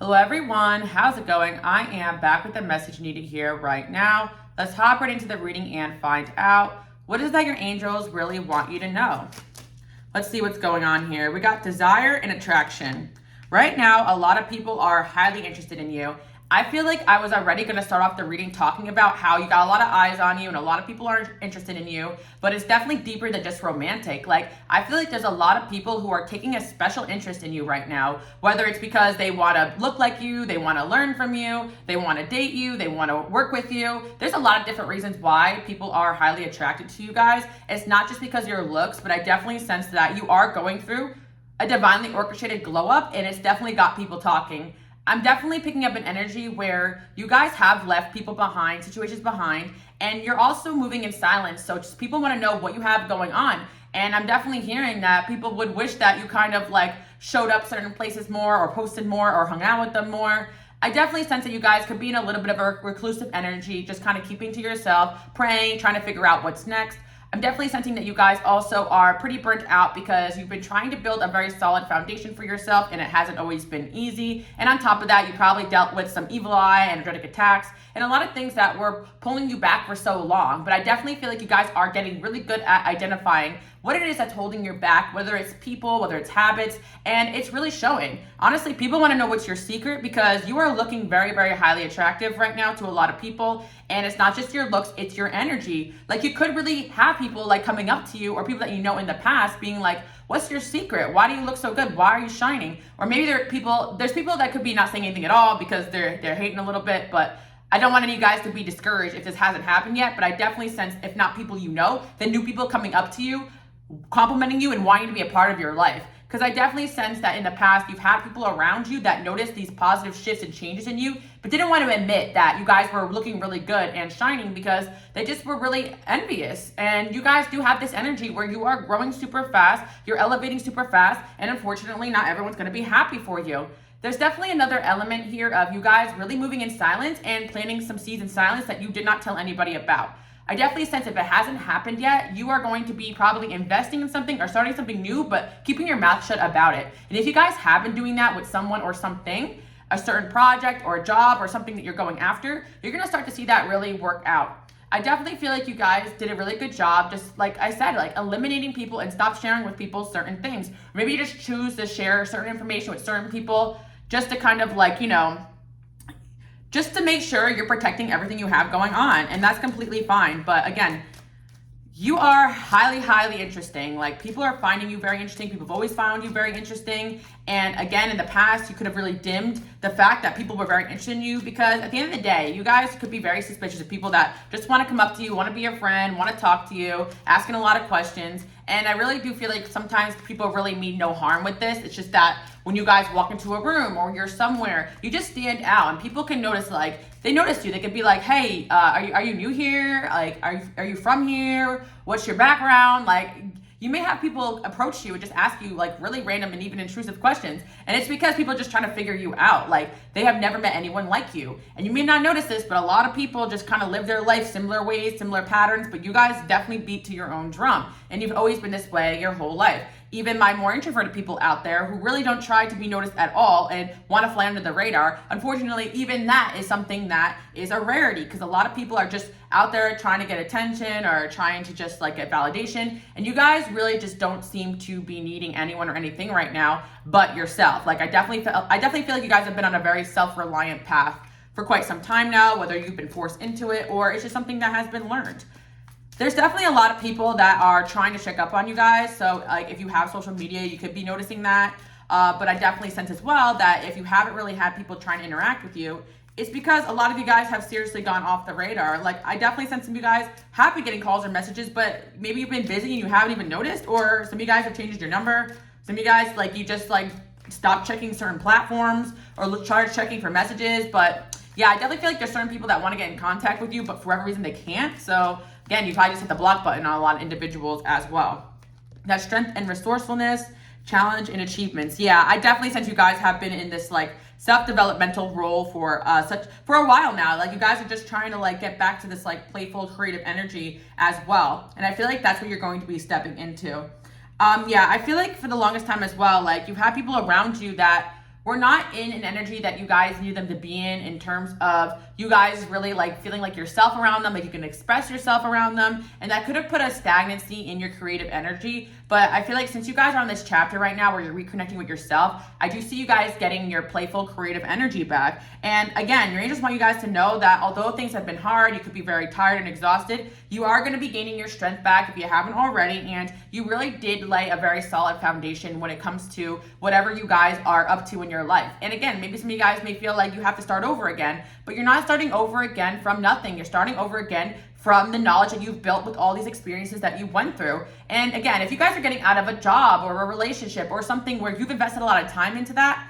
Hello everyone, how's it going? I am back with the message needed here right now. Let's hop right into the reading and find out what is that your angels really want you to know. Let's see what's going on here. We got desire and attraction. Right now, a lot of people are highly interested in you. I feel like I was already going to start off the reading talking about how you got a lot of eyes on you and a lot of people are interested in you, but it's definitely deeper than just romantic. Like, I feel like there's a lot of people who are taking a special interest in you right now, whether it's because they want to look like you, they want to learn from you, they want to date you, they want to work with you. There's a lot of different reasons why people are highly attracted to you guys. It's not just because of your looks, but I definitely sense that you are going through a divinely orchestrated glow up, and it's definitely got people talking. I'm definitely picking up an energy where you guys have left people behind, situations behind, and you're also moving in silence. So just people want to know what you have going on. And I'm definitely hearing that people would wish that you kind of like showed up certain places more or posted more or hung out with them more. I definitely sense that you guys could be in a little bit of a reclusive energy, just kind of keeping to yourself, praying, trying to figure out what's next. I'm definitely sensing that you guys also are pretty burnt out because you've been trying to build a very solid foundation for yourself and it hasn't always been easy. And on top of that, you probably dealt with some evil eye, energetic attacks, and a lot of things that were pulling you back for so long. But I definitely feel like you guys are getting really good at identifying what it is that's holding you back, whether it's people, whether it's habits, and it's really showing. Honestly, people want to know what's your secret because you are looking very, very highly attractive right now to a lot of people. And it's not just your looks, it's your energy. Like, you could really have people like coming up to you or people that you know in the past being like, what's your secret? Why do you look so good? Why are you shining? Or maybe there's people that could be not saying anything at all because they're hating a little bit, but I don't want any of you guys to be discouraged if this hasn't happened yet, but I definitely sense, if not people you know, then new people coming up to you, complimenting you and wanting to be a part of your life. Because I definitely sense that in the past, you've had people around you that noticed these positive shifts and changes in you, but didn't want to admit that you guys were looking really good and shining because they just were really envious. And you guys do have this energy where you are growing super fast, you're elevating super fast, and unfortunately, not everyone's going to be happy for you. There's definitely another element here of you guys really moving in silence and planting some seeds in silence that you did not tell anybody about. I definitely sense if it hasn't happened yet, you are going to be probably investing in something or starting something new, but keeping your mouth shut about it. And if you guys have been doing that with someone or something, a certain project or a job or something that you're going after, you're going to start to see that really work out. I definitely feel like you guys did a really good job, just like I said, like eliminating people and stop sharing with people certain things. Maybe you just choose to share certain information with certain people just to kind of like, just to make sure you're protecting everything you have going on. And that's completely fine. But again, you are highly, highly interesting. Like, people are finding you very interesting. People have always found you very interesting. And again, in the past, you could have really dimmed the fact that people were very interested in you because at the end of the day, you guys could be very suspicious of people that just want to come up to you, want to be your friend, want to talk to you, asking a lot of questions. And I really do feel like sometimes people really mean no harm with this. It's just that when you guys walk into a room or you're somewhere, you just stand out and people can notice, like, they notice you. They could be like, hey, are you new here? Like, are you from here? What's your background? Like, you may have people approach you and just ask you like really random and even intrusive questions. And it's because people are just trying to figure you out. Like, they have never met anyone like you. And you may not notice this, but a lot of people just kind of live their life similar ways, similar patterns, but you guys definitely beat to your own drum. And you've always been this way your whole life. Even my more introverted people out there who really don't try to be noticed at all and want to fly under the radar, unfortunately, even that is something that is a rarity because a lot of people are just out there trying to get attention or trying to just like get validation. And you guys really just don't seem to be needing anyone or anything right now but yourself. Like, I definitely feel like you guys have been on a very self-reliant path for quite some time now, whether you've been forced into it or it's just something that has been learned. There's definitely a lot of people that are trying to check up on you guys. So like, if you have social media, you could be noticing that. But I definitely sense as well that if you haven't really had people trying to interact with you, it's because a lot of you guys have seriously gone off the radar. Like, I definitely sense some of you guys have been getting calls or messages, but maybe you've been busy and you haven't even noticed, or some of you guys have changed your number. Some of you guys, like, you just like stop checking certain platforms or try checking for messages. But yeah, I definitely feel like there's certain people that want to get in contact with you, but for whatever reason they can't. So again, you probably just hit the block button on a lot of individuals as well. That strength and resourcefulness, challenge and achievements. Yeah, I definitely sense you guys have been in this like self-developmental role for a while now. Like, you guys are just trying to like get back to this like playful, creative energy as well. And I feel like that's what you're going to be stepping into. Yeah, I feel like for the longest time as well, like, you've had people around you that were not in an energy that you guys needed them to be in terms of you guys really like feeling like yourself around them, like you can express yourself around them. And that could have put a stagnancy in your creative energy. But I feel like since you guys are on this chapter right now where you're reconnecting with yourself, I do see you guys getting your playful creative energy back. And again, your angels want you guys to know that although things have been hard, you could be very tired and exhausted, you are going to be gaining your strength back if you haven't already. And you really did lay a very solid foundation when it comes to whatever you guys are up to in your life. And again, maybe some of you guys may feel like you have to start over again, but you're not starting over again from nothing. You're starting over again from the knowledge that you've built with all these experiences that you went through. And again, if you guys are getting out of a job or a relationship or something where you've invested a lot of time into that,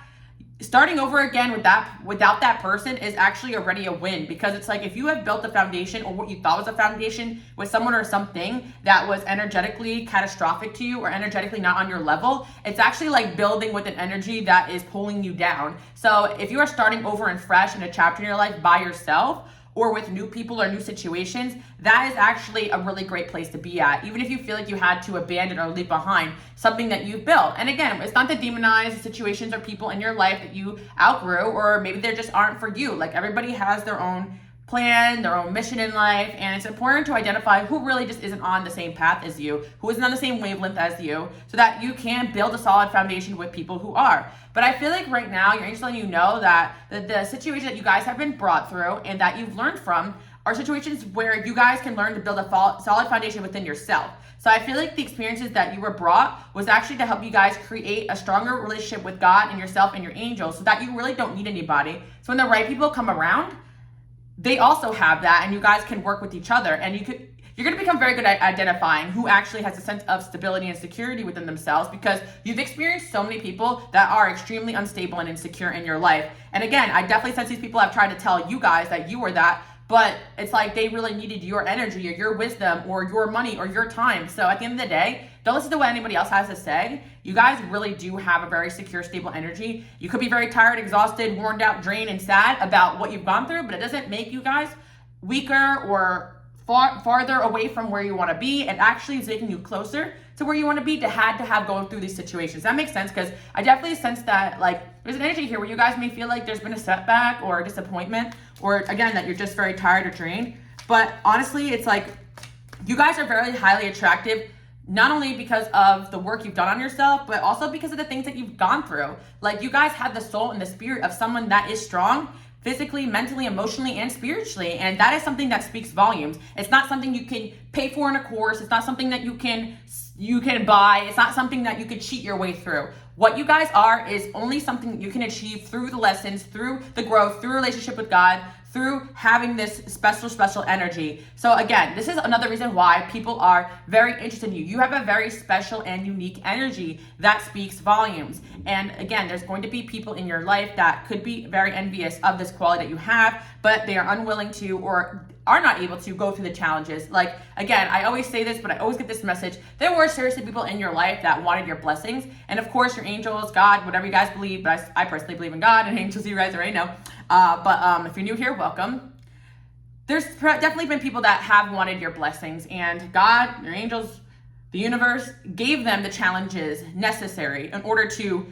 starting over again without that person is actually already a win, because it's like if you have built a foundation or what you thought was a foundation with someone or something that was energetically catastrophic to you or energetically not on your level, it's actually like building with an energy that is pulling you down. So if you are starting over and fresh in a chapter in your life by yourself, or with new people or new situations, that is actually a really great place to be at, even if you feel like you had to abandon or leave behind something that you've built. And again, it's not to demonize situations or people in your life that you outgrew, or maybe they just aren't for you. Like everybody has their own plan, their own mission in life, and it's important to identify who really just isn't on the same path as you, who isn't on the same wavelength as you, so that you can build a solid foundation with people who are. But I feel like right now, you're letting you know that the situation that you guys have been brought through and that you've learned from are situations where you guys can learn to build a solid foundation within yourself. So I feel like the experiences that you were brought was actually to help you guys create a stronger relationship with God and yourself and your angels, so that you really don't need anybody. So when the right people come around, they also have that, and you guys can work with each other, and you're going to become very good at identifying who actually has a sense of stability and security within themselves, because you've experienced so many people that are extremely unstable and insecure in your life. And again, I definitely sense these people have tried to tell you guys that you were that, but it's like they really needed your energy or your wisdom or your money or your time. So at the end of the day, don't listen to what anybody else has to say. You guys really do have a very secure, stable energy. You could be very tired, exhausted, worn out, drained, and sad about what you've gone through, but it doesn't make you guys weaker or farther away from where you want to be. It actually is taking you closer to where you want to be to have going through these situations. That makes sense, because I definitely sense that like there's an energy here where you guys may feel like there's been a setback or a disappointment, or again that you're just very tired or drained. But honestly, it's like you guys are very highly attractive, not only because of the work you've done on yourself, but also because of the things that you've gone through. Like you guys have the soul and the spirit of someone that is strong, physically, mentally, emotionally, and spiritually. And that is something that speaks volumes. It's not something you can pay for in a course. It's not something that you can buy. It's not something that you could cheat your way through. What you guys are is only something you can achieve through the lessons, through the growth, through relationship with God, through having this special energy. So again, this is another reason why people are very interested in you. You have a very special and unique energy that speaks volumes. And again, there's going to be people in your life that could be very envious of this quality that you have, but they are unwilling to or are not able to go through the challenges. Like, again, I always say this, but I always get this message. There were seriously people in your life that wanted your blessings. And of course, your angels, God, whatever you guys believe, but I personally believe in God and angels, you guys already know. But if you're new here, welcome. There's definitely been people that have wanted your blessings, and God, your angels, the universe gave them the challenges necessary in order to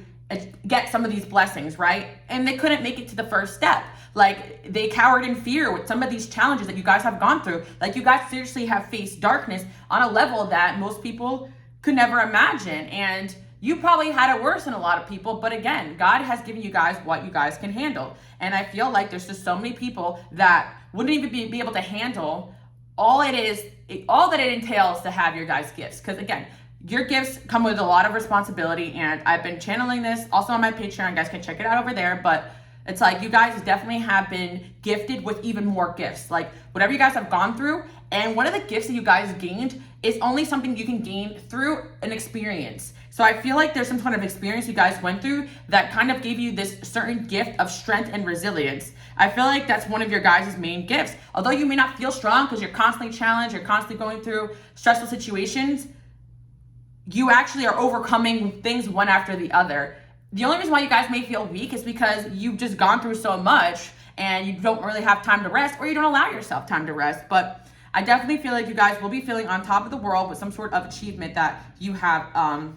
get some of these blessings, right? And they couldn't make it to the first step. Like, they cowered in fear with some of these challenges that you guys have gone through. Like, you guys seriously have faced darkness on a level that most people could never imagine. And you probably had it worse than a lot of people, but again, God has given you guys what you guys can handle. And I feel like there's just so many people that wouldn't even be able to handle all that it entails to have your guys' gifts. Because again, your gifts come with a lot of responsibility, and I've been channeling this also on my Patreon. You guys can check it out over there, but it's like you guys definitely have been gifted with even more gifts. Like, whatever you guys have gone through, and one of the gifts that you guys gained is only something you can gain through an experience. So I feel like there's some kind of experience you guys went through that kind of gave you this certain gift of strength and resilience. I feel like that's one of your guys' main gifts. Although you may not feel strong because you're constantly challenged, you're constantly going through stressful situations, you actually are overcoming things one after the other. The only reason why you guys may feel weak is because you've just gone through so much and you don't really have time to rest, or you don't allow yourself time to rest. But I definitely feel like you guys will be feeling on top of the world with some sort of achievement that you have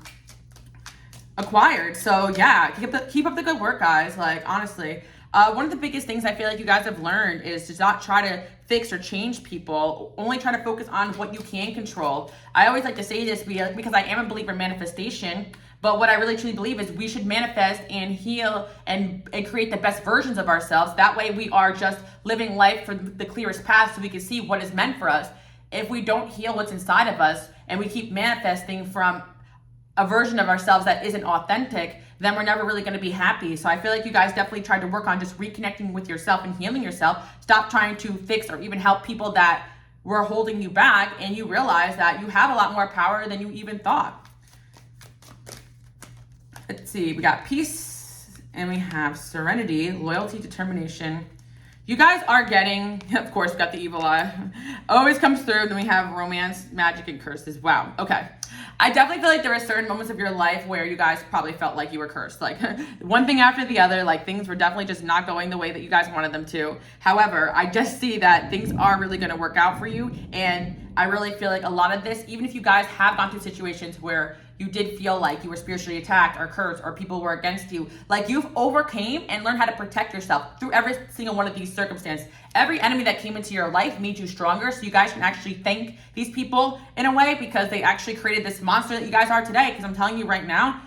acquired. So yeah, keep up the good work, guys. Like, honestly, one of the biggest things I feel like you guys have learned is to not try to fix or change people, only try to focus on what you can control. I always like to say this because I am a believer in manifestation, but what I really truly believe is we should manifest and heal and create the best versions of ourselves. That way we are just living life for the clearest path so we can see what is meant for us. If we don't heal what's inside of us and we keep manifesting from a version of ourselves that isn't authentic, then we're never really going to be happy. So I feel like you guys definitely tried to work on just reconnecting with yourself and healing yourself. Stop trying to fix or even help people that were holding you back, and you realize that you have a lot more power than you even thought. Let's see, we got peace and we have serenity, loyalty, determination. You guys are getting, of course, we got the evil eye. Always comes through. Then we have romance, magic, and curses. Wow. Okay. I definitely feel like there were certain moments of your life where you guys probably felt like you were cursed. Like one thing after the other, like things were definitely just not going the way that you guys wanted them to. However, I just see that things are really going to work out for you. And I really feel like a lot of this, even if you guys have gone through situations where you did feel like you were spiritually attacked or cursed or people were against you, like you've overcame and learned how to protect yourself through every single one of these circumstances. Every enemy that came into your life made you stronger, so you guys can actually thank these people in a way because they actually created this monster that you guys are today. Because I'm telling you right now,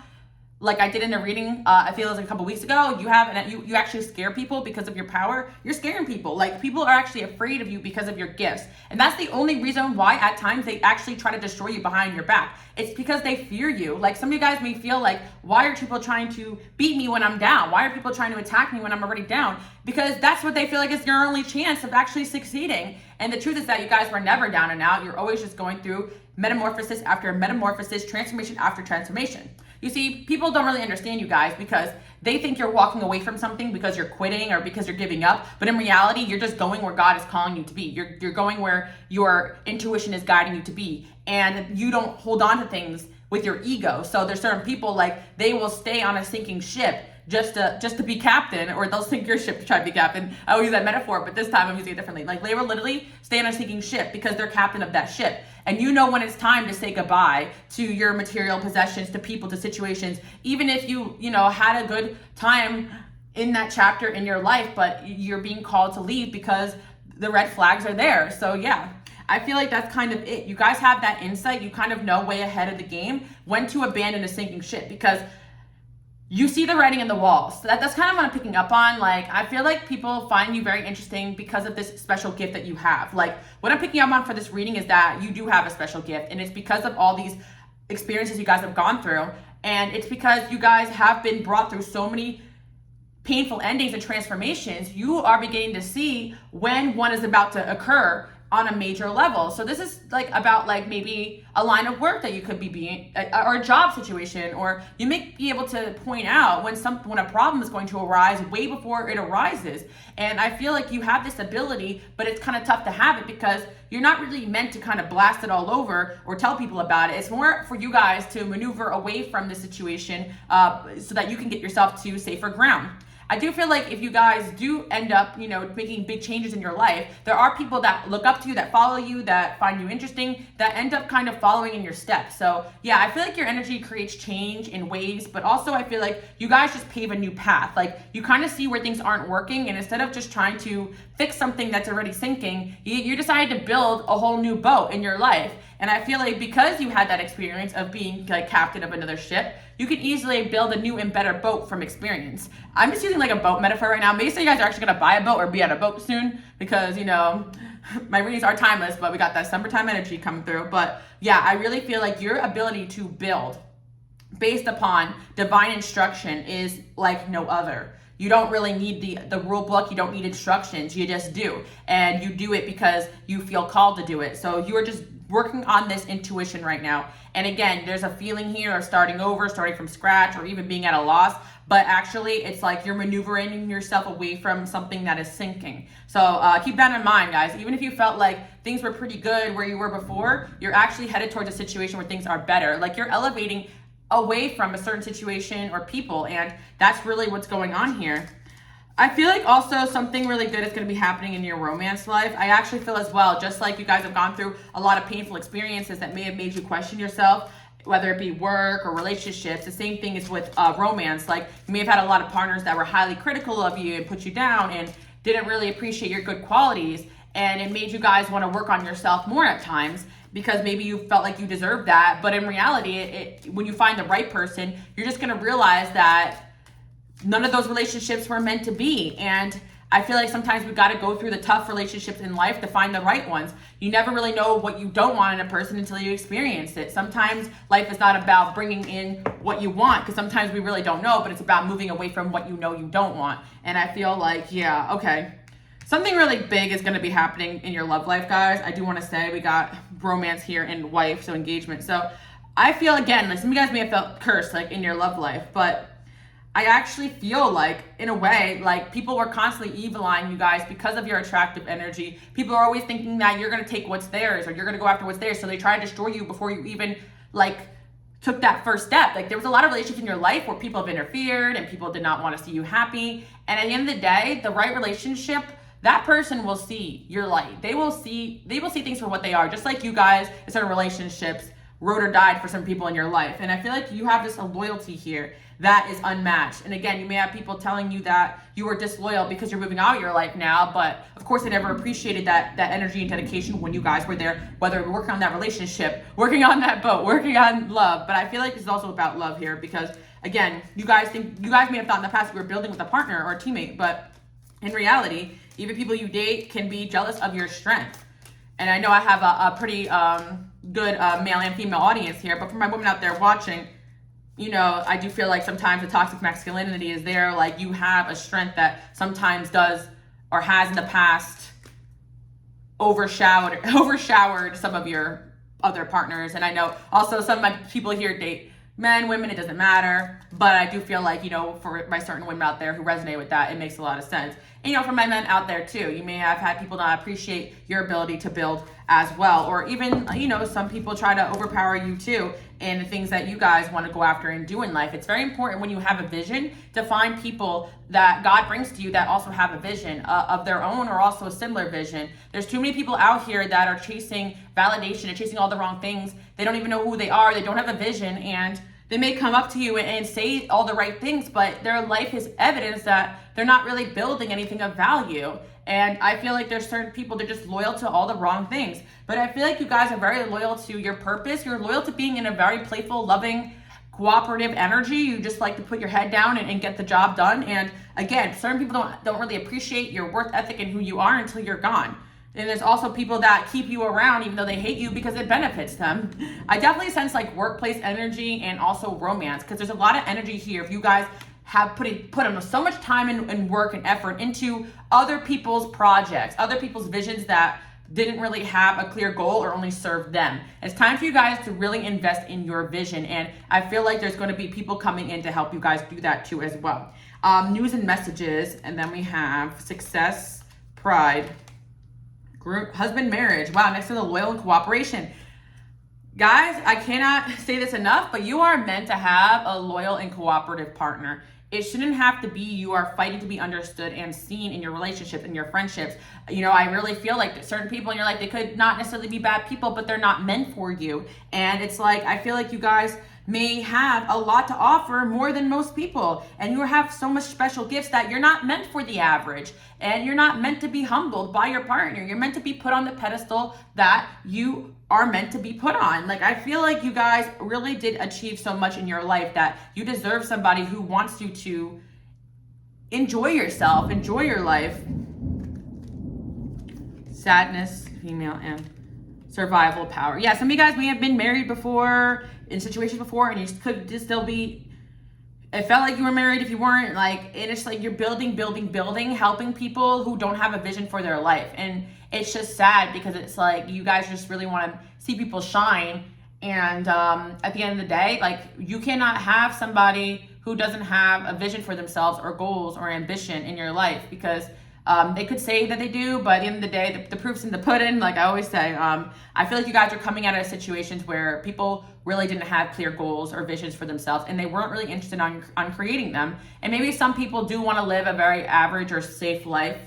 like I did in a reading, I feel it was like a couple weeks ago, you actually scare people because of your power. You're scaring people. Like people are actually afraid of you because of your gifts. And that's the only reason why at times they actually try to destroy you behind your back. It's because they fear you. Like some of you guys may feel like, why are people trying to beat me when I'm down? Why are people trying to attack me when I'm already down? Because that's what they feel like is your only chance of actually succeeding. And the truth is that you guys were never down and out. You're always just going through metamorphosis after metamorphosis, transformation after transformation. You see, people don't really understand you guys because they think you're walking away from something because you're quitting or because you're giving up. But in reality, you're just going where God is calling you to be. You're going where your intuition is guiding you to be. And you don't hold on to things with your ego. So there's certain people, like, they will stay on a sinking ship just to be captain, or they'll sink your ship to try to be captain. I will use that metaphor, but this time I'm using it differently. Like they will literally stay on a sinking ship because they're captain of that ship. And you know when it's time to say goodbye to your material possessions, to people, to situations, even if you had a good time in that chapter in your life, but you're being called to leave because the red flags are there. So yeah, I feel like that's kind of it. You guys have that insight. You kind of know way ahead of the game when to abandon a sinking ship because you see the writing in the walls. So that's kind of what I'm picking up on. Like, I feel like people find you very interesting because of this special gift that you have. Like, what I'm picking up on for this reading is that you do have a special gift, and it's because of all these experiences you guys have gone through, and it's because you guys have been brought through so many painful endings and transformations. You are beginning to see when one is about to occur on a major level. So this is like about like maybe a line of work that you could be being, or a job situation, or you may be able to point out when a problem is going to arise way before it arises. And I feel like you have this ability, but it's kind of tough to have it because you're not really meant to kind of blast it all over or tell people about it. It's more for you guys to maneuver away from the situation so that you can get yourself to safer ground. I do feel like if you guys do end up, making big changes in your life, there are people that look up to you, that follow you, that find you interesting, that end up kind of following in your steps. So yeah, I feel like your energy creates change in waves, but also I feel like you guys just pave a new path. Like you kind of see where things aren't working, and instead of just trying to fix something that's already sinking, you decided to build a whole new boat in your life. And I feel like because you had that experience of being like captain of another ship, you can easily build a new and better boat from experience. I'm just using like a boat metaphor right now. Maybe some of you guys are actually gonna buy a boat or be on a boat soon because, my readings are timeless, but we got that summertime energy coming through. But yeah, I really feel like your ability to build based upon divine instruction is like no other. You don't really need the rule book. You don't need instructions. You just do. And you do it because you feel called to do it. So you are just working on this intuition right now. And again, there's a feeling here of starting over, starting from scratch, or even being at a loss. But actually, it's like you're maneuvering yourself away from something that is sinking. So keep that in mind, guys. Even if you felt like things were pretty good where you were before, you're actually headed towards a situation where things are better. Like you're elevating away from a certain situation or people, and that's really what's going on here. I feel like also something really good is going to be happening in your romance life. I actually feel as well, just like you guys have gone through a lot of painful experiences that may have made you question yourself, whether it be work or relationships. The same thing is with romance. Like, you may have had a lot of partners that were highly critical of you and put you down and didn't really appreciate your good qualities, and it made you guys want to work on yourself more at times because maybe you felt like you deserved that. But in reality, when you find the right person, you're just going to realize that none of those relationships were meant to be. And I feel like sometimes we got to go through the tough relationships in life to find the right ones. You never really know what you don't want in a person until you experience it. Sometimes life is not about bringing in what you want, because sometimes we really don't know, but it's about moving away from what you know you don't want. And I feel like, yeah, okay. Something really big is going to be happening in your love life, guys. I do want to say we got romance here and wife, so engagement. So I feel, again, like some of you guys may have felt cursed like in your love life, but I actually feel like, in a way, like people were constantly evil-eyeing you guys because of your attractive energy. People are always thinking that you're going to take what's theirs or you're going to go after what's theirs. So they try to destroy you before you even like took that first step. Like, there was a lot of relationships in your life where people have interfered and people did not want to see you happy. And at the end of the day, the right relationship, that person will see your light. They will see things for what they are. Just like you guys in certain relationships rode or died for some people in your life. And I feel like you have this loyalty here that is unmatched. And again, you may have people telling you that you were disloyal because you're moving out of your life now, but of course they never appreciated that energy and dedication when you guys were there, whether we're working on that relationship, working on that boat, working on love. But I feel like it's also about love here, because again, you guys may have thought in the past you were building with a partner or a teammate, but in reality, even people you date can be jealous of your strength. And I know I have a pretty good male and female audience here, but for my women out there watching, you know, I do feel like sometimes the toxic masculinity is there. Like, you have a strength that sometimes does or has in the past overshowered some of your other partners. And I know also some of my people here date men, women, it doesn't matter. But I do feel like, you know, for my certain women out there who resonate with that, it makes a lot of sense. And, you know, for my men out there too, you may have had people not appreciate your ability to build as well. Or even, you know, some people try to overpower you too in the things that you guys want to go after and do in life. It's very important when you have a vision to find people that God brings to you that also have a vision of their own or also a similar vision. There's too many people out here that are chasing validation and chasing all the wrong things. They don't even know who they are. They don't have a vision, and they may come up to you and say all the right things, but their life is evidence that they're not really building anything of value. And I feel like there's certain people, they're just loyal to all the wrong things. But I feel like you guys are very loyal to your purpose. You're loyal to being in a very playful, loving, cooperative energy. You just like to put your head down and get the job done. And again, certain people don't really appreciate your work ethic and who you are until you're gone. And there's also people that keep you around even though they hate you because it benefits them. I definitely sense like workplace energy and also romance, because there's a lot of energy here. If you guys have put in so much time and work and effort into other people's projects, other people's visions that didn't really have a clear goal or only served them. It's time for you guys to really invest in your vision. And I feel like there's going to be people coming in to help you guys do that too as well. News and messages. And then we have success, pride, group, husband, marriage. Wow, next to the loyal and cooperation. Guys, I cannot say this enough, but you are meant to have a loyal and cooperative partner. It shouldn't have to be you are fighting to be understood and seen in your relationships and your friendships. You know, I really feel like certain people in your life, they could not necessarily be bad people, but they're not meant for you. And it's like, I feel like you guys may have a lot to offer more than most people. And you have so much special gifts that you're not meant for the average. And you're not meant to be humbled by your partner. You're meant to be put on the pedestal that you are meant to be put on. Like, I feel like you guys really did achieve so much in your life that you deserve somebody who wants you to enjoy yourself, enjoy your life. Sadness, female, and survival power. Yeah, some of you guys may have been married before, in situations before, and you could just still be, it felt like you were married if you weren't, like, and it's like you're building, helping people who don't have a vision for their life. And it's just sad because it's like you guys just really want to see people shine. And at the end of the day, like, you cannot have somebody who doesn't have a vision for themselves or goals or ambition in your life, because they could say that they do, but at the end of the day, the proof's in the pudding, like I always say. I feel like you guys are coming out of situations where people really didn't have clear goals or visions for themselves, and they weren't really interested on creating them. And maybe some people do want to live a very average or safe life.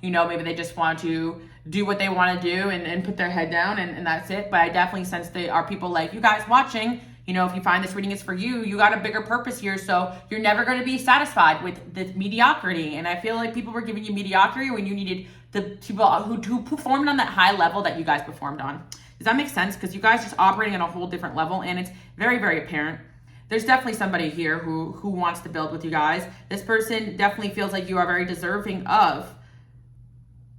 You know, maybe they just want to do what they want to do and put their head down, and that's it. But I definitely sense they are people like you guys watching. You know, if you find this reading is for you, you got a bigger purpose here. So you're never going to be satisfied with the mediocrity. And I feel like people were giving you mediocrity when you needed the people who performed on that high level that you guys performed on. Does that make sense? Because you guys just operating on a whole different level, and it's very, very apparent. There's definitely somebody here who wants to build with you guys. This person definitely feels like you are very deserving of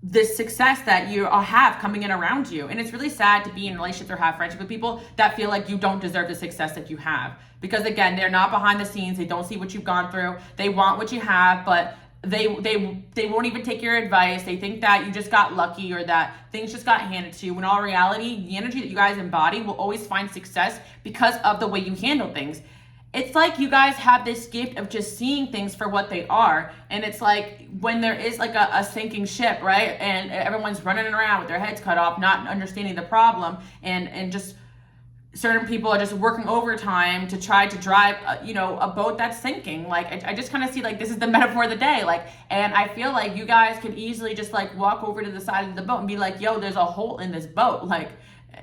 this success that you have coming in around you. And it's really sad to be in relationships or have friendship with people that feel like you don't deserve the success that you have. Because again, they're not behind the scenes. They don't see what you've gone through. They want what you have, but they won't even take your advice. They think that you just got lucky or that things just got handed to you. When all reality, the energy that you guys embody will always find success because of the way you handle things. It's like you guys have this gift of just seeing things for what they are. And it's like when there is like a sinking ship, right? And everyone's running around with their heads cut off, not understanding the problem, and just certain people are just working overtime to try to drive, a boat that's sinking. Like, I just kind of see like this is the metaphor of the day. Like, and I feel like you guys could easily just like walk over to the side of the boat and be like, yo, there's a hole in this boat. Like,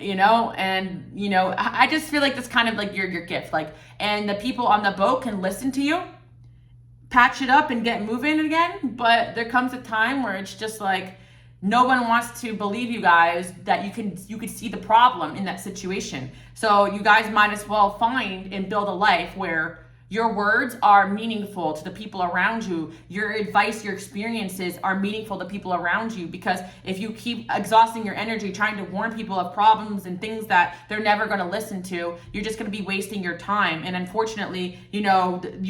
I just feel like that's kind of like your gift. Like, and the people on the boat can listen to you, patch it up and get moving again. But there comes a time where it's just like, no one wants to believe you guys that you could see the problem in that situation. So you guys might as well find and build a life where your words are meaningful to the people around you. Your advice, your experiences are meaningful to people around you, because if you keep exhausting your energy trying to warn people of problems and things that they're never going to listen to, you're just going to be wasting your time. And unfortunately, you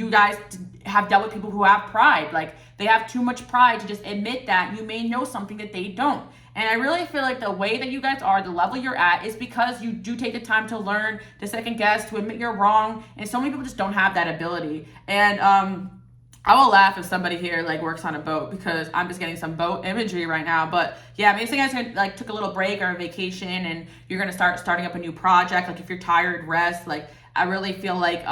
guys have dealt with people who have pride. Like, they have too much pride to just admit that you may know something that they don't. And I really feel like the way that you guys are, the level you're at, is because you do take the time to learn, to second guess, to admit you're wrong. And so many people just don't have that ability. And I will laugh if somebody here like works on a boat, because I'm just getting some boat imagery right now. But yeah, maybe you guys like took a little break or a vacation and you're gonna starting up a new project. Like, if you're tired, rest. Like, I really feel like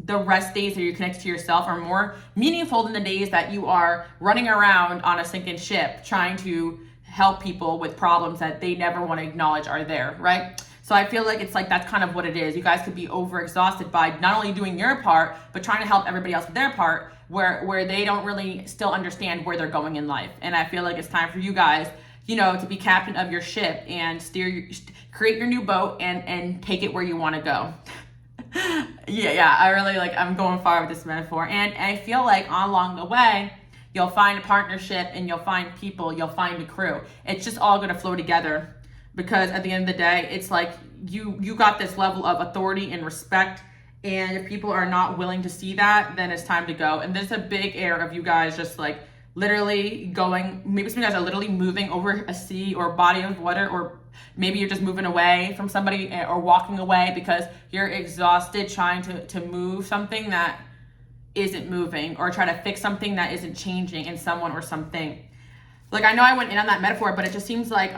the rest days that you're connected to yourself are more meaningful than the days that you are running around on a sinking ship trying to help people with problems that they never want to acknowledge are there, right? So I feel like it's like that's kind of what it is. You guys could be overexhausted by not only doing your part, but trying to help everybody else with their part, where they don't really still understand where they're going in life. And I feel like it's time for you guys, to be captain of your ship and create your new boat and take it where you want to go. yeah, I really I'm going far with this metaphor. And I feel like along the way, you'll find a partnership and you'll find people, you'll find a crew. It's just all going to flow together, because at the end of the day, it's like you got this level of authority and respect. And if people are not willing to see that, then it's time to go. And there's a big air of you guys just like literally going, maybe some of you guys are literally moving over a sea or body of water, or maybe you're just moving away from somebody or walking away because you're exhausted trying to move something that isn't moving, or try to fix something that isn't changing in someone or something. Like, I know I went in on that metaphor, but it just seems like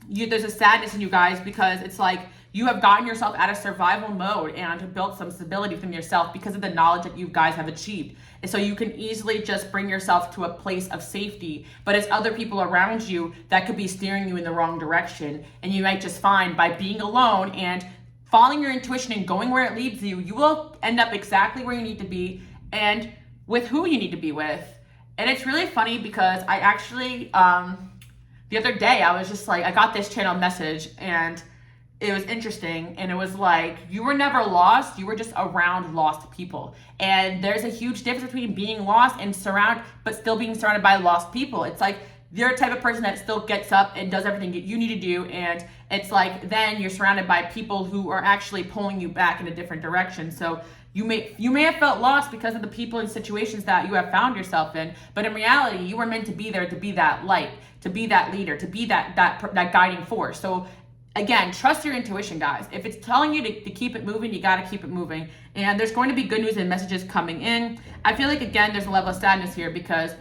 there's a sadness in you guys, because it's like you have gotten yourself out of survival mode and built some stability within yourself because of the knowledge that you guys have achieved. And so you can easily just bring yourself to a place of safety, but it's other people around you that could be steering you in the wrong direction. And you might just find, by being alone and following your intuition and going where it leads you, you will end up exactly where you need to be and with who you need to be with. And it's really funny, because I actually, the other day, I was just like, I got this channel message, and it was interesting. And it was like, you were never lost, you were just around lost people. And there's a huge difference between being lost and but still being surrounded by lost people. It's like, you're a type of person that still gets up and does everything that you need to do. And it's like, then you're surrounded by people who are actually pulling you back in a different direction. So you may have felt lost because of the people and situations that you have found yourself in, but in reality, you were meant to be there to be that light, to be that leader, to be that guiding force. So again, trust your intuition, guys. If it's telling you to keep it moving, you got to keep it moving. And there's going to be good news and messages coming in. I feel like, again, there's a level of sadness here, because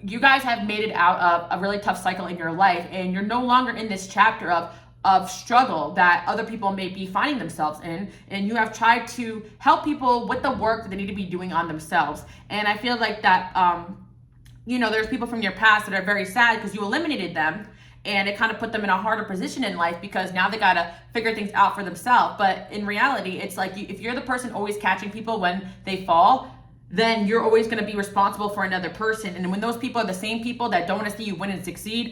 you guys have made it out of a really tough cycle in your life, and you're no longer in this chapter of struggle that other people may be finding themselves in, and you have tried to help people with the work that they need to be doing on themselves. And I feel like that, there's people from your past that are very sad because you eliminated them, And it kind of put them in a harder position in life because now they got to figure things out for themselves. But in reality, it's like if you're the person always catching people when they fall, then you're always going to be responsible for another person. And when those people are the same people that don't want to see you win and succeed,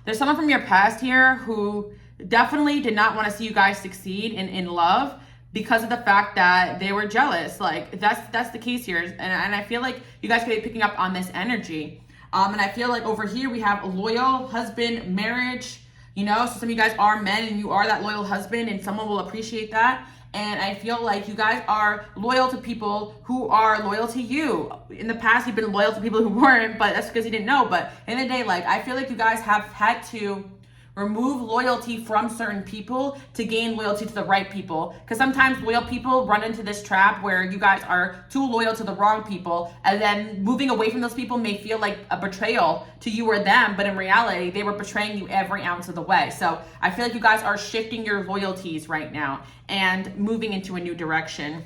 there's someone from your past here who definitely did not want to see you guys succeed in love because of the fact that they were jealous. Like that's the case here. And I feel like you guys could be picking up on this energy. And I feel like over here we have a loyal husband, marriage, you know, so some of you guys are men and you are that loyal husband and someone will appreciate that. And I feel like you guys are loyal to people who are loyal to you. In the past, you've been loyal to people who weren't, but that's because you didn't know. But in the day, like, I feel like you guys have had to remove loyalty from certain people to gain loyalty to the right people. Because sometimes loyal people run into this trap where you guys are too loyal to the wrong people. And then moving away from those people may feel like a betrayal to you or them. But in reality, they were betraying you every ounce of the way. So I feel like you guys are shifting your loyalties right now and moving into a new direction.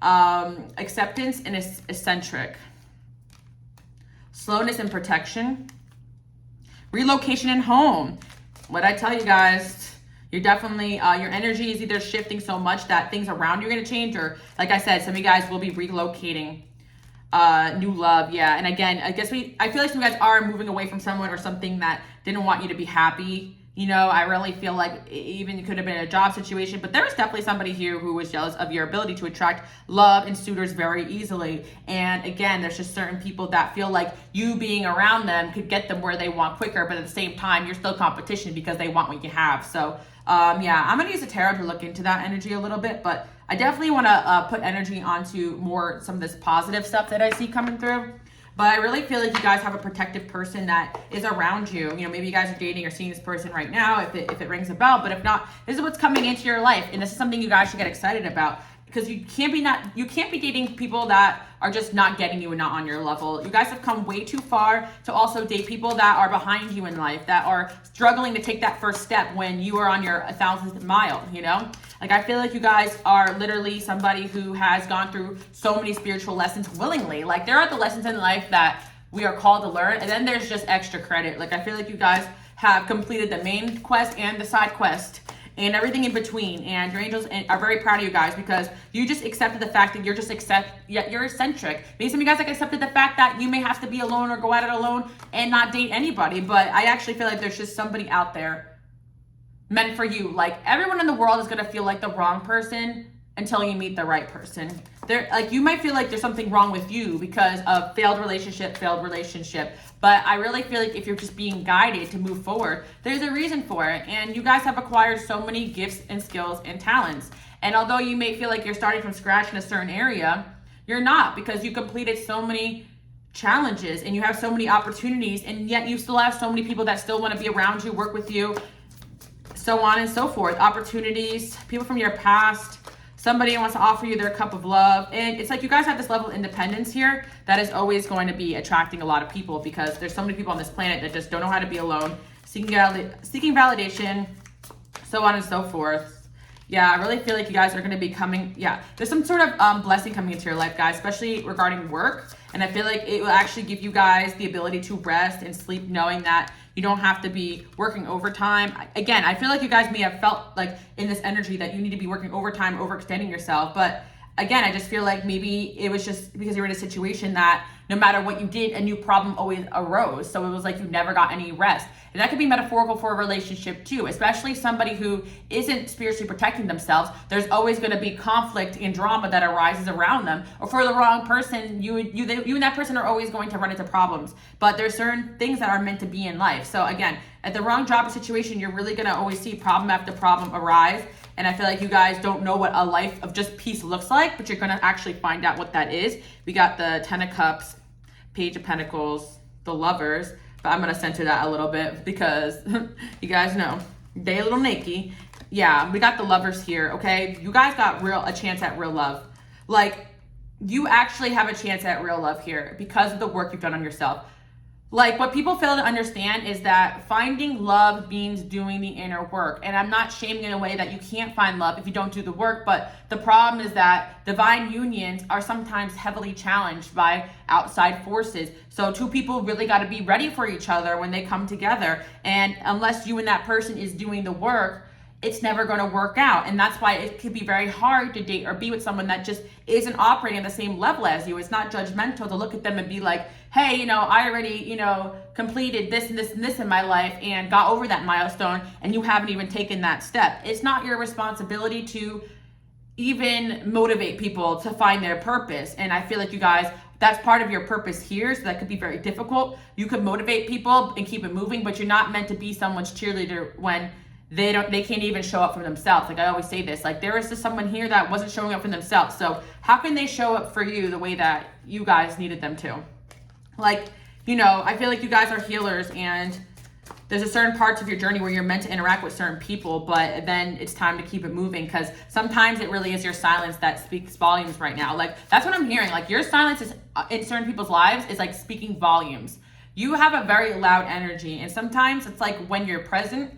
Acceptance and eccentric. Slowness and protection. Relocation and home. What I tell you guys, you're definitely, your energy is either shifting so much that things around you are going to change, or like I said, some of you guys will be relocating, new love. Yeah. And again, I feel like some of you guys are moving away from someone or something that didn't want you to be happy. You know, I really feel like even it could have been a job situation, but there was definitely somebody here who was jealous of your ability to attract love and suitors very easily. And again, there's just certain people that feel like you being around them could get them where they want quicker, but at the same time, you're still competition because they want what you have. So yeah, I'm gonna use the tarot to look into that energy a little bit, but I definitely wanna put energy onto some of this positive stuff that I see coming through. But I really feel like you guys have a protective person that is around you. You know, maybe you guys are dating or seeing this person right now if it rings a bell. But if not, this is what's coming into your life. And this is something you guys should get excited about. Because you can't be dating people that are just not getting you and not on your level. You guys have come way too far to also date people that are behind you in life, that are struggling to take that first step when you are on your 1,000th mile, you know? Like, I feel like you guys are literally somebody who has gone through so many spiritual lessons willingly. Like, there are the lessons in life that we are called to learn, and then there's just extra credit. Like, I feel like you guys have completed the main quest and the side quest and everything in between. And your angels are very proud of you guys because you just accepted the fact that you're eccentric. Maybe some of you guys like accepted the fact that you may have to be alone or go at it alone and not date anybody. But I actually feel like there's just somebody out there meant for you. Like, everyone in the world is gonna feel like the wrong person until you meet the right person. Like, you might feel like there's something wrong with you because of failed relationship. But I really feel like if you're just being guided to move forward, there's a reason for it. And you guys have acquired so many gifts and skills and talents. And although you may feel like you're starting from scratch in a certain area, you're not, because you completed so many challenges and you have so many opportunities, and yet you still have so many people that still want to be around you, work with you, so on and so forth. Opportunities, people from your past, somebody wants to offer you their cup of love. And it's like you guys have this level of independence here that is always going to be attracting a lot of people, because there's so many people on this planet that just don't know how to be alone, seeking validation, so on and so forth. Yeah, I really feel like you guys are going to be coming. Yeah, there's some sort of blessing coming into your life, guys, especially regarding work. And I feel like it will actually give you guys the ability to rest and sleep, knowing that you don't have to be working overtime. Again, I feel like you guys may have felt like in this energy that you need to be working overtime, overextending yourself. But again, I just feel like maybe it was just because you were in a situation that no matter what you did, a new problem always arose. So it was like you never got any rest. And that could be metaphorical for a relationship too, especially somebody who isn't spiritually protecting themselves. There's always going to be conflict and drama that arises around them. Or for the wrong person, you and that person are always going to run into problems. But there's certain things that are meant to be in life. So again, at the wrong job or situation, you're really going to always see problem after problem arise. And I feel like you guys don't know what a life of just peace looks like, but you're going to actually find out what that is. We got the Ten of Cups, Page of Pentacles, the Lovers. But I'm going to center that a little bit because you guys know, they a little naked. Yeah, we got the Lovers here, okay? You guys got a chance at real love. Like, you actually have a chance at real love here because of the work you've done on yourself. Like, what people fail to understand is that finding love means doing the inner work. And I'm not shaming in a way that you can't find love if you don't do the work, but the problem is that divine unions are sometimes heavily challenged by outside forces. So two people really got to be ready for each other when they come together. And unless you and that person is doing the work, it's never going to work out. And that's why it could be very hard to date or be with someone that just isn't operating at the same level as you. It's not judgmental to look at them and be like, hey, you know, I already, you know, completed this and this and this in my life and got over that milestone, and you haven't even taken that step. It's not your responsibility to even motivate people to find their purpose. And I feel like you guys, that's part of your purpose here. So that could be very difficult. You could motivate people and keep it moving, but you're not meant to be someone's cheerleader when they can't even show up for themselves. Like I always say this, like there is just someone here that wasn't showing up for themselves. So how can they show up for you the way that you guys needed them to? Like, you know, I feel like you guys are healers, and there's a certain parts of your journey where you're meant to interact with certain people, but then it's time to keep it moving, because sometimes it really is your silence that speaks volumes right now. Like that's what I'm hearing. Like your silence is in certain people's lives is like speaking volumes. You have a very loud energy, and sometimes it's like when you're present,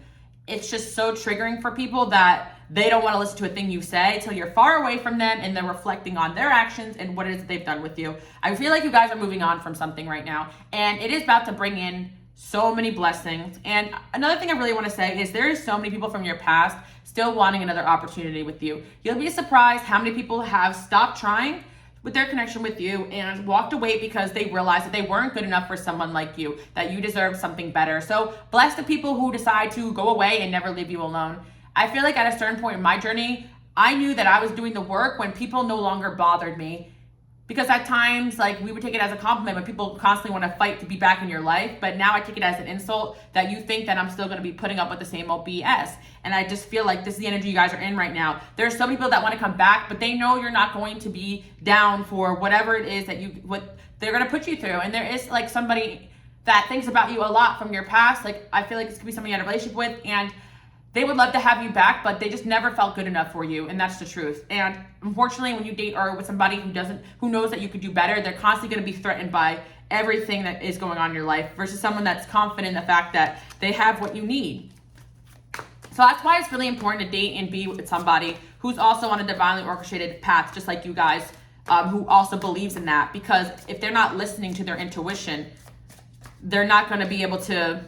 it's just so triggering for people that they don't want to listen to a thing you say till you're far away from them and they're reflecting on their actions and what it is that they've done with you. I feel like you guys are moving on from something right now, and it is about to bring in so many blessings. And another thing I really want to say is there is so many people from your past still wanting another opportunity with you. You'll be surprised how many people have stopped trying with their connection with you and walked away because they realized that they weren't good enough for someone like you, that you deserve something better. So bless the people who decide to go away and never leave you alone. I feel like at a certain point in my journey, I knew that I was doing the work when people no longer bothered me. Because at times, like, we would take it as a compliment when people constantly want to fight to be back in your life. But now I take it as an insult that you think that I'm still going to be putting up with the same old BS. And I just feel like this is the energy you guys are in right now. There are some people that want to come back, but they know you're not going to be down for whatever it is that what they're going to put you through. And there is like somebody that thinks about you a lot from your past. Like, I feel like this could be somebody you had a relationship with, and they would love to have you back, but they just never felt good enough for you, and that's the truth. And unfortunately, when you date or with somebody who knows that you could do better, they're constantly going to be threatened by everything that is going on in your life versus someone that's confident in the fact that they have what you need. So that's why it's really important to date and be with somebody who's also on a divinely orchestrated path, just like you guys, who also believes in that. Because if they're not listening to their intuition, they're not going to be able to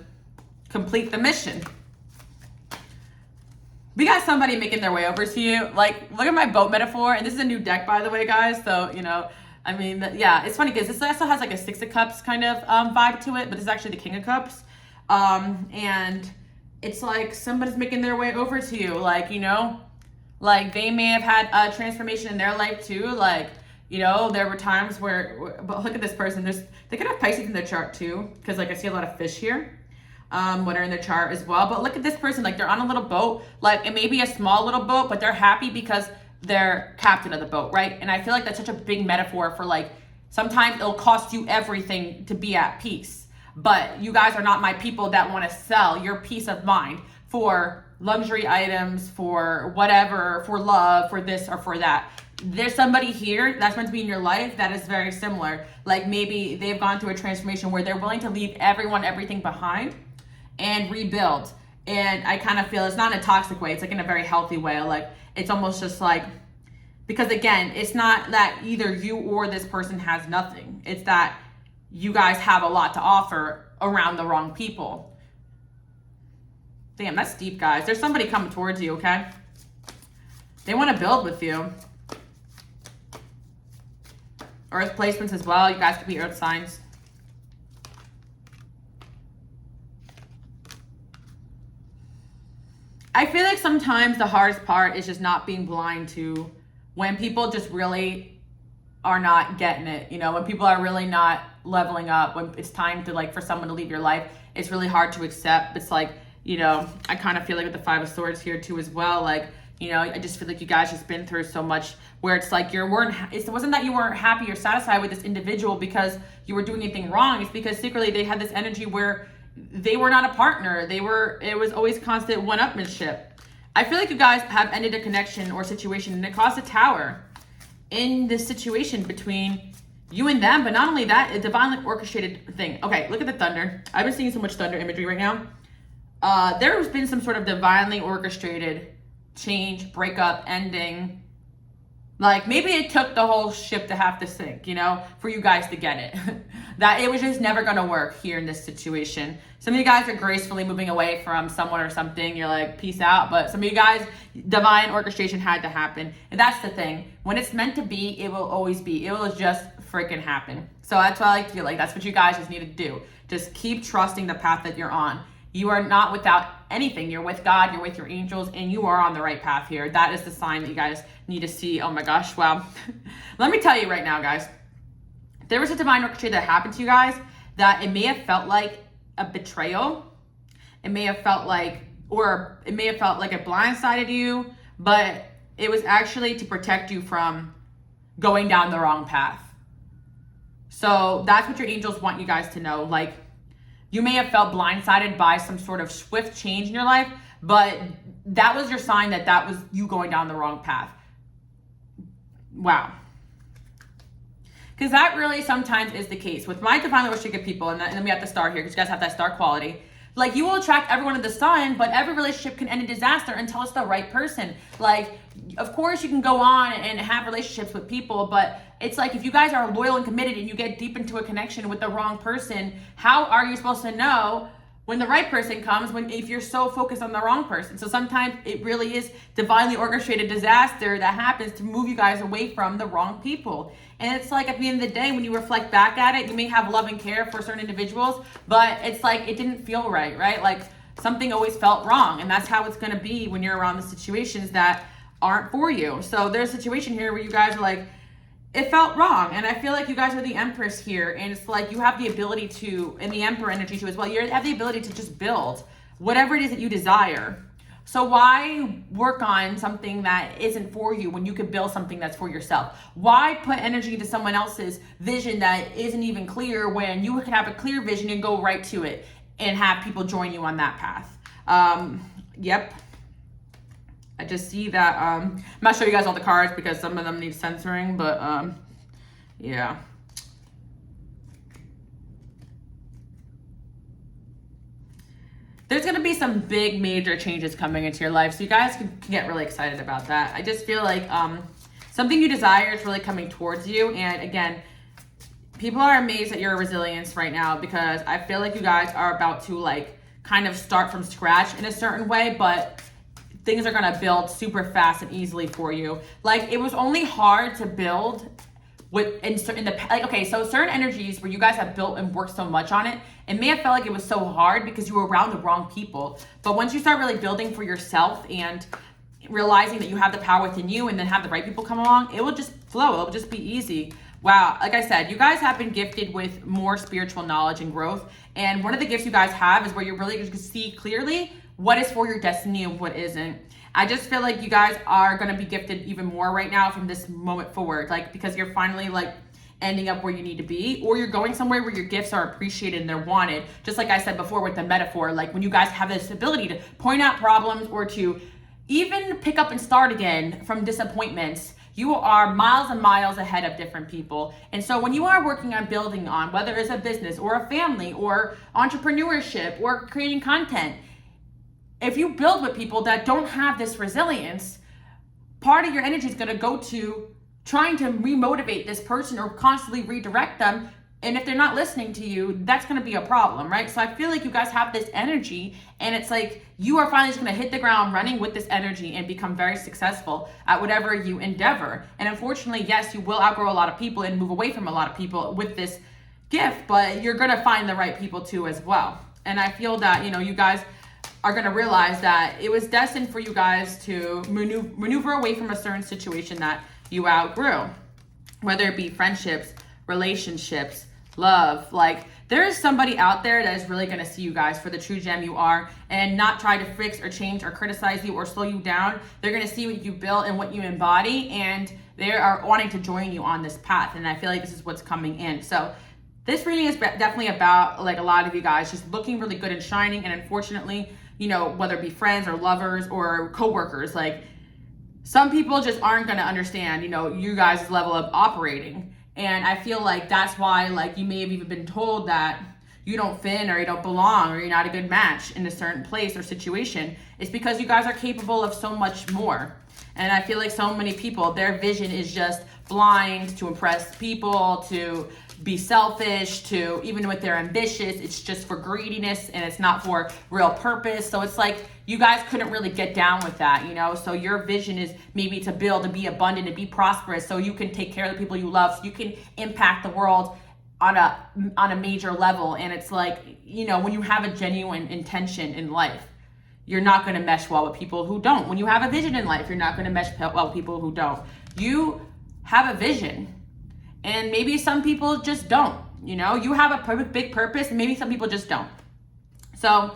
complete the mission. We got somebody making their way over to you. Like, look at my boat metaphor. And this is a new deck, by the way, guys. So, you know, I mean, yeah, it's funny because this also has like a Six of Cups kind of vibe to it, but this is actually the King of Cups. And it's like somebody's making their way over to you. Like, you know, like they may have had a transformation in their life too. Like, you know, there were times where, but look at this person. They could have Pisces in their chart too, because like I see a lot of fish here. What are in their chart as well. But look at this person, like they're on a little boat, like it may be a small little boat, but they're happy because they're captain of the boat, right? And I feel like that's such a big metaphor for like, sometimes it'll cost you everything to be at peace. But you guys are not my people that want to sell your peace of mind for luxury items, for whatever, for love, for this or for that. There's somebody here that's meant to be in your life that is very similar. Like maybe they've gone through a transformation where they're willing to leave everything behind and rebuild. And I kind of feel it's not in a toxic way, it's like in a very healthy way. Like it's almost just like, because again, it's not that either you or this person has nothing, it's that you guys have a lot to offer around the wrong people. Damn, that's deep, guys. There's somebody coming towards you, okay? They want to build with you. Earth placements as well. You guys could be earth signs. I feel like sometimes the hardest part is just not being blind to when people just really are not getting it. You know, when people are really not leveling up, when it's time to like for someone to leave your life, it's really hard to accept. It's like, you know, I kind of feel like with the Five of Swords here too as well. Like, you know, I just feel like you guys just been through so much where it's like it wasn't that you weren't happy or satisfied with this individual because you were doing anything wrong. It's because secretly they had this energy where they were not a partner. It was always constant one-upmanship. I feel like you guys have ended a connection or situation, and it caused a tower in this situation between you and them, but not only that, a divinely orchestrated thing. Okay, look at the thunder. I've been seeing so much thunder imagery right now. There's been some sort of divinely orchestrated change, breakup, ending. Like, maybe it took the whole ship to have to sink, you know, for you guys to get it. That it was just never going to work here in this situation. Some of you guys are gracefully moving away from someone or something. You're like, peace out. But some of you guys, divine orchestration had to happen. And that's the thing. When it's meant to be, it will always be. It will just freaking happen. So that's why I feel like that's what you guys just need to do. Just keep trusting the path that you're on. You are not without anything. You're with God, you're with your angels, and you are on the right path here. That is the sign that you guys need to see. Oh my gosh, wow. Let me tell you right now, guys. There was a divine orchestration that happened to you guys that it may have felt like a betrayal. It may have felt like, or it may have felt like it blindsided you, but it was actually to protect you from going down the wrong path. So that's what your angels want you guys to know. Like, you may have felt blindsided by some sort of swift change in your life, but that was your sign that that was you going down the wrong path. Wow. Because that really sometimes is the case. With my divinely orchestrated people, and then we have the star here, because you guys have that star quality. Like, you will attract everyone to the sun, but every relationship can end in disaster until it's the right person. Like, of course you can go on and have relationships with people, but it's like, if you guys are loyal and committed and you get deep into a connection with the wrong person, how are you supposed to know when the right person comes if you're so focused on the wrong person? So sometimes it really is divinely orchestrated disaster that happens to move you guys away from the wrong people. And it's like, at the end of the day, when you reflect back at it, you may have love and care for certain individuals, but it's like it didn't feel right, right? Like, something always felt wrong. And that's how it's going to be when you're around the situations that aren't for you. So there's a situation here where you guys are like, it felt wrong. And I feel like you guys are the Empress here. And it's like you have the ability to, and the Emperor energy too as well, you have the ability to just build whatever it is that you desire. So why work on something that isn't for you when you could build something that's for yourself? Why put energy into someone else's vision that isn't even clear when you can have a clear vision and go right to it and have people join you on that path? Yep. I just see that. I'm not showing you guys all the cards because some of them need censoring, but yeah. There's going to be some big major changes coming into your life, so you guys can get really excited about that. I just feel like something you desire is really coming towards you. And again, people are amazed at your resilience right now, because I feel like you guys are about to like kind of start from scratch in a certain way, but things are going to build super fast and easily for you. Like, it was only hard to build so certain energies where you guys have built and worked so much on it, it may have felt like it was so hard because you were around the wrong people. But once you start really building for yourself and realizing that you have the power within you, and then have the right people come along, it will just flow. It'll just be easy. Wow. Like I said, you guys have been gifted with more spiritual knowledge and growth. And one of the gifts you guys have is where you're really going to see clearly what is for your destiny and what isn't. I just feel like you guys are going to be gifted even more right now from this moment forward, like, because you're finally like ending up where you need to be, or you're going somewhere where your gifts are appreciated and they're wanted. Just like I said before with the metaphor, like when you guys have this ability to point out problems or to even pick up and start again from disappointments, you are miles and miles ahead of different people. And so when you are working on building on, whether it's a business or a family or entrepreneurship or creating content, if you build with people that don't have this resilience, part of your energy is going to go to trying to remotivate this person or constantly redirect them. And if they're not listening to you, that's going to be a problem, right? So I feel like you guys have this energy, and it's like you are finally just going to hit the ground running with this energy and become very successful at whatever you endeavor. And unfortunately, yes, you will outgrow a lot of people and move away from a lot of people with this gift, but you're going to find the right people too as well. And I feel that, you guys are going to realize that it was destined for you guys to maneuver away from a certain situation that you outgrew, whether it be friendships, relationships, love. Like, there is somebody out there that is really going to see you guys for the true gem you are and not try to fix or change or criticize you or slow you down. They're going to see what you built and what you embody, and they are wanting to join you on this path. And I feel like this is what's coming in. So this reading is definitely about like a lot of you guys just looking really good and shining. And unfortunately, whether it be friends or lovers or coworkers, like some people just aren't going to understand, you guys' level of operating. And I feel like that's why, like, you may have even been told that you don't fit or you don't belong or you're not a good match in a certain place or situation. It's because you guys are capable of so much more. And I feel like so many people, their vision is just blind to impress people, to be selfish, to even with their ambitious, it's just for greediness and it's not for real purpose. So it's like you guys couldn't really get down with that, you know? So your vision is maybe to build, to be abundant, to be prosperous, so you can take care of the people you love, so you can impact the world on a major level. And it's like, you know, when you have a genuine intention in life, you're not going to mesh well with people who don't. When you have a vision in life, you're not going to mesh well with people who don't. You have a vision, and maybe some people just don't. You know, you have a big purpose, and maybe some people just don't. So,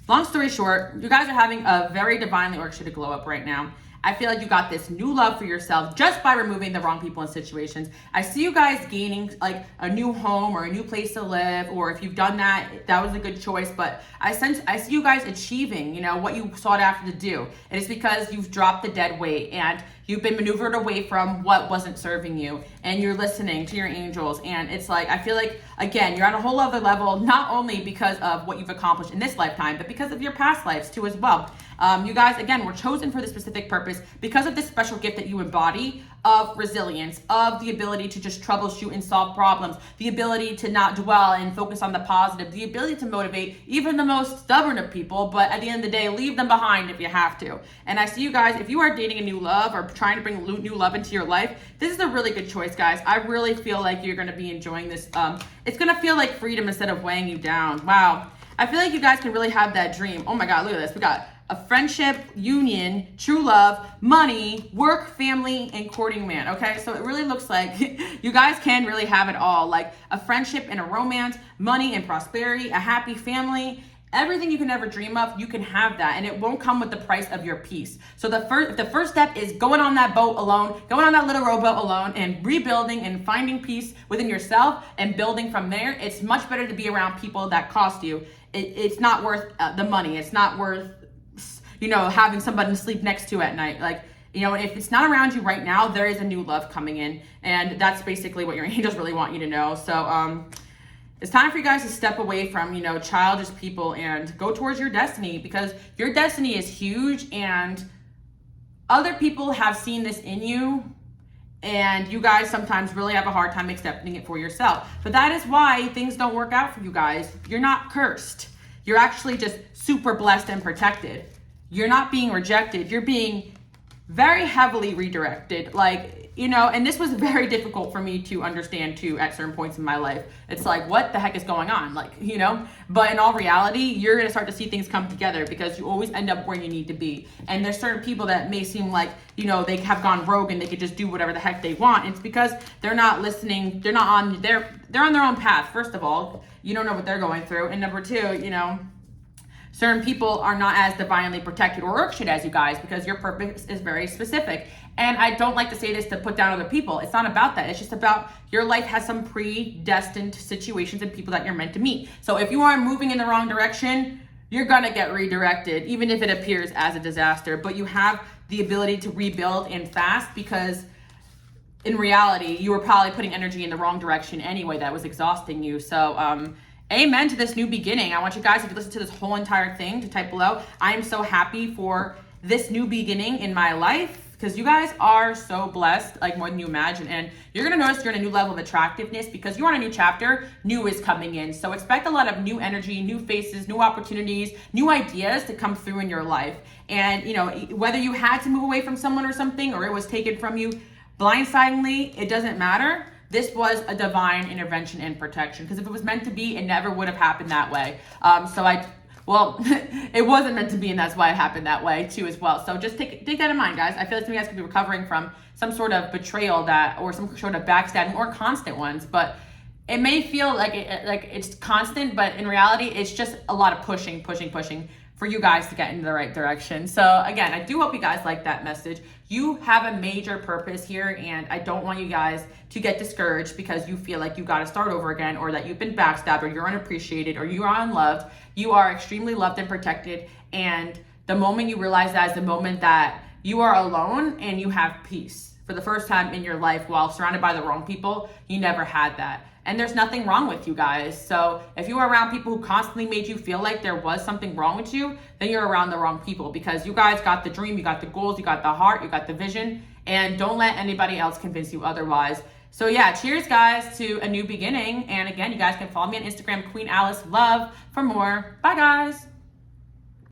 long story short, you guys are having a very divinely orchestrated glow up right now. I feel like you got this new love for yourself just by removing the wrong people and situations. I see you guys gaining like a new home or a new place to live, or if you've done that, that was a good choice. But I see you guys achieving, you know, what you sought after to do. And it's because you've dropped the dead weight and you've been maneuvered away from what wasn't serving you, and you're listening to your angels. And it's like, I feel like, again, you're on a whole other level, not only because of what you've accomplished in this lifetime, but because of your past lives too as well. You guys, again, were chosen for this specific purpose because of this special gift that you embody of resilience, of the ability to just troubleshoot and solve problems, the ability to not dwell and focus on the positive, the ability to motivate even the most stubborn of people, but at the end of the day, leave them behind if you have to. And I see you guys, if you are dating a new love or trying to bring new love into your life, this is a really good choice, guys. I really feel like you're going to be enjoying this. It's going to feel like freedom instead of weighing you down. Wow. I feel like you guys can really have that dream. Oh my God, look at this. We got a friendship, union, true love, money, work, family, and courting man. Okay, so it really looks like you guys can really have it all, like a friendship and a romance, money and prosperity, a happy family, everything you can ever dream of, you can have that, and it won't come with the price of your peace. So the first step is going on that boat alone, going on that little rowboat alone, and rebuilding and finding peace within yourself and building from there. It's much better to be around people that cost you. It's not worth the money. It's not worth, you know, having somebody to sleep next to at night. Like, you know, if it's not around you right now, there is a new love coming in, and that's basically what your angels really want you to know. So it's time for you guys to step away from, you know, childish people and go towards your destiny, because your destiny is huge, and other people have seen this in you, and you guys sometimes really have a hard time accepting it for yourself. But that is why things don't work out for you guys. You're not cursed. You're actually just super blessed and protected. You're not being rejected. You're being very heavily redirected. Like, you know, and this was very difficult for me to understand too at certain points in my life. It's like, what the heck is going on? Like, you know, but in all reality, you're going to start to see things come together, because you always end up where you need to be. And there's certain people that may seem like, you know, they have gone rogue and they could just do whatever the heck they want. It's because they're not listening. They're not on, they're on their own path. First of all, you don't know what they're going through. And number two, you know, certain people are not as divinely protected or orchestrated as you guys, because your purpose is very specific. And I don't like to say this to put down other people. It's not about that. It's just about your life has some predestined situations and people that you're meant to meet. So if you are moving in the wrong direction, you're going to get redirected, even if it appears as a disaster. But you have the ability to rebuild and fast, because in reality, you were probably putting energy in the wrong direction anyway that was exhausting you. So, amen to this new beginning. I want you guys, if you listen to this whole entire thing, to type below, I am so happy for this new beginning in my life, because you guys are so blessed, like more than you imagine. And you're going to notice you're in a new level of attractiveness, because you're on a new chapter. New is coming in. So expect a lot of new energy, new faces, new opportunities, new ideas to come through in your life. And, you know, whether you had to move away from someone or something, or it was taken from you blindsidedly, it doesn't matter. This was a divine intervention and protection, because if it was meant to be, it never would have happened that way. Well, it wasn't meant to be, and that's why it happened that way too as well. So just take that in mind, guys. I feel like some of you guys could be recovering from some sort of betrayal or some sort of backstabbing, or constant ones. But it may feel like it's constant, but in reality, it's just a lot of pushing for you guys to get into the right direction. So again, I do hope you guys like that message. You have a major purpose here, and I don't want you guys to get discouraged because you feel like you got to start over again, or that you've been backstabbed, or you're unappreciated, or you are unloved. You are extremely loved and protected, and the moment you realize that is the moment that you are alone and you have peace. for the first time in your life while surrounded by the wrong people. You never had that. And there's nothing wrong with you guys. So if you were around people who constantly made you feel like there was something wrong with you, then you're around the wrong people, because you guys got the dream, you got the goals, you got the heart, you got the vision, and don't let anybody else convince you otherwise. So yeah, cheers guys to a new beginning. And again, you guys can follow me on Instagram, Queen Alice Love, for more. Bye guys.